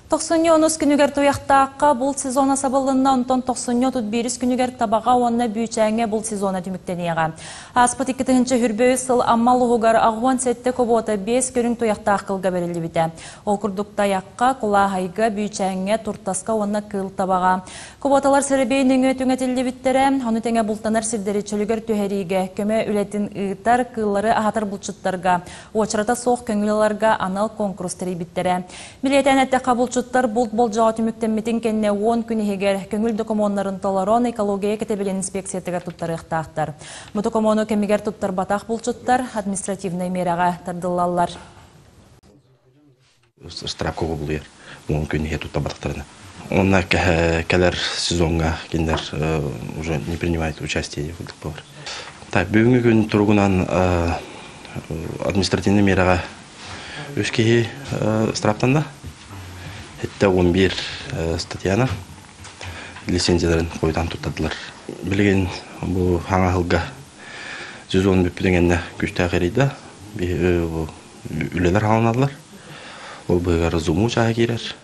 90 күнігер туяқтаққа бұл сезона сабылынна онтон 91 күнігер табаға онна бүйчәңе бұл сезона түміктенеға. Аспыт 2-тігінші хүрбөй сыл аммал ұғығар ағуан сәтті көбота 5 көрің туяқтақ қылға берілі біті. Ол күрдік таяққа құла хайға бүйчәңе туртасқа онна кыл табаға. Көботалар сірібейнің өтіңетілі біттері, оны тәңе бұлтанар сілдері чөлігер түхәриге, көмі үлетін ұйтар кыллары ағатар бұлчыттарға, очырата соқ көңіліларға анал конкурстары біттері. Билетен әтті қабылчыттар бұлт болжаға түміктенметін кенне 10 күні егер көңіл докумонларын толарон экология кетебілен инспекциятығар тұттары ұқтақтар. Мұ докумону кемігер тұттар батақ бұлчыттар административный мераға тардылалар. Штраф көгі бұл ер, 10 күні егер тұттар батақтарына. Онна кәлер сезонға кендер уже не принимает участие. Бүгінгі күн тұрғынан административный мераға өшкеге штрафтанда. Хетте 11 статьяна лицензияларын қойдан тұттадылар. Білген бұл хаңа ғылға 110 бүппедегенде күшті әғерейді үлелер алынадылар. Ол бұйғар зуму жағы керер.